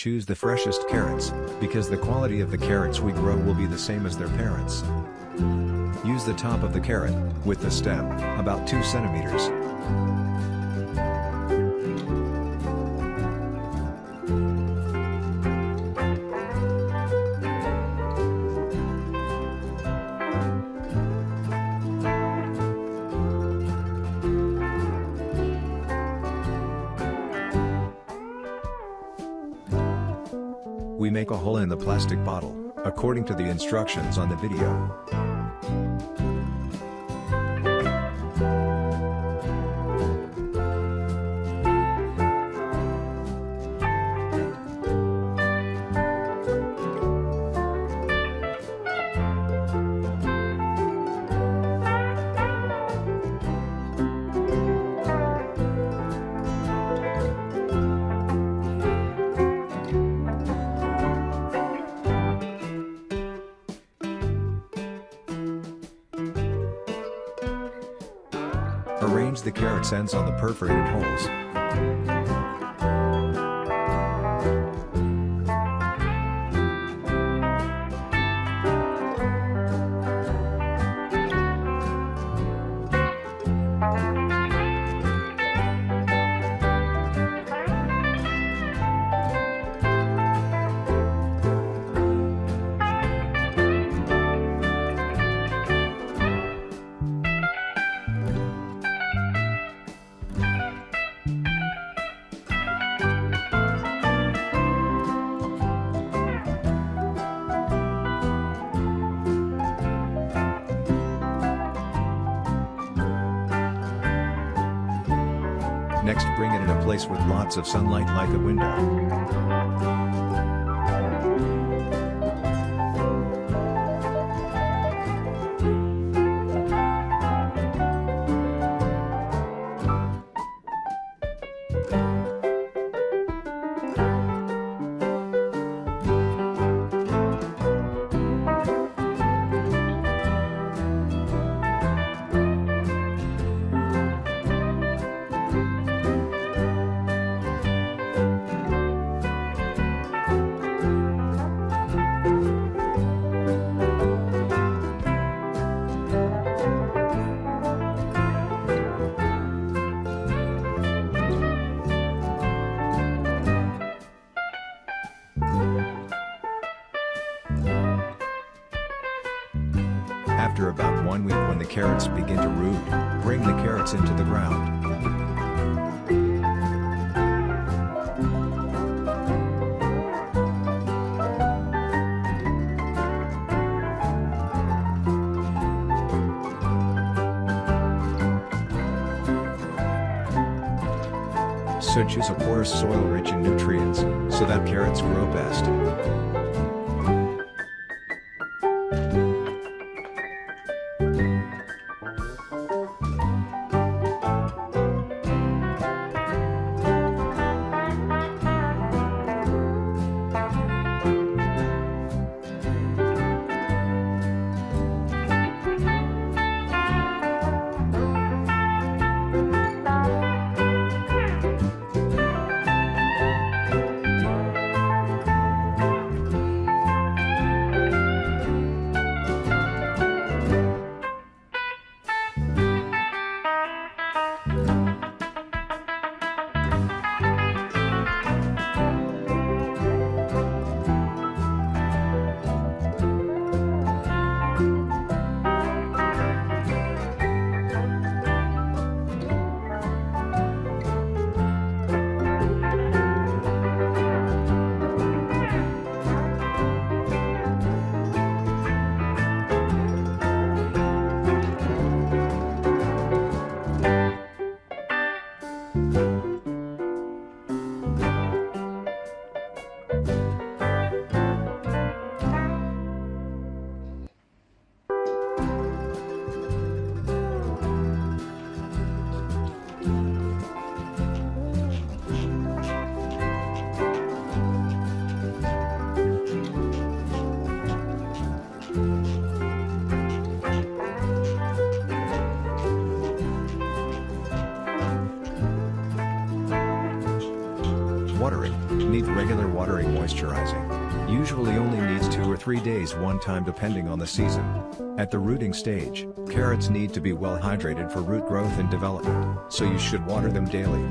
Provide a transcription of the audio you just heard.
choose the freshest carrots, because the quality of the carrots we grow will be the same as their parents. Use the top of the carrot, with the stem, about 2 centimeters. We make a hole in the plastic bottle, according to the instructions on the video. Arrange the carrot ends on the perforated holes. Next, bring it in a place with lots of sunlight like a window. After about 1 week, when the carrots begin to root, bring the carrots into the ground. So choose a porous soil rich in nutrients, so that carrots grow best. Watering, need regular watering moisturizing. Usually only needs 2 or 3 days one time depending on the season. At the rooting stage, carrots need to be well hydrated for root growth and development, so you should water them daily.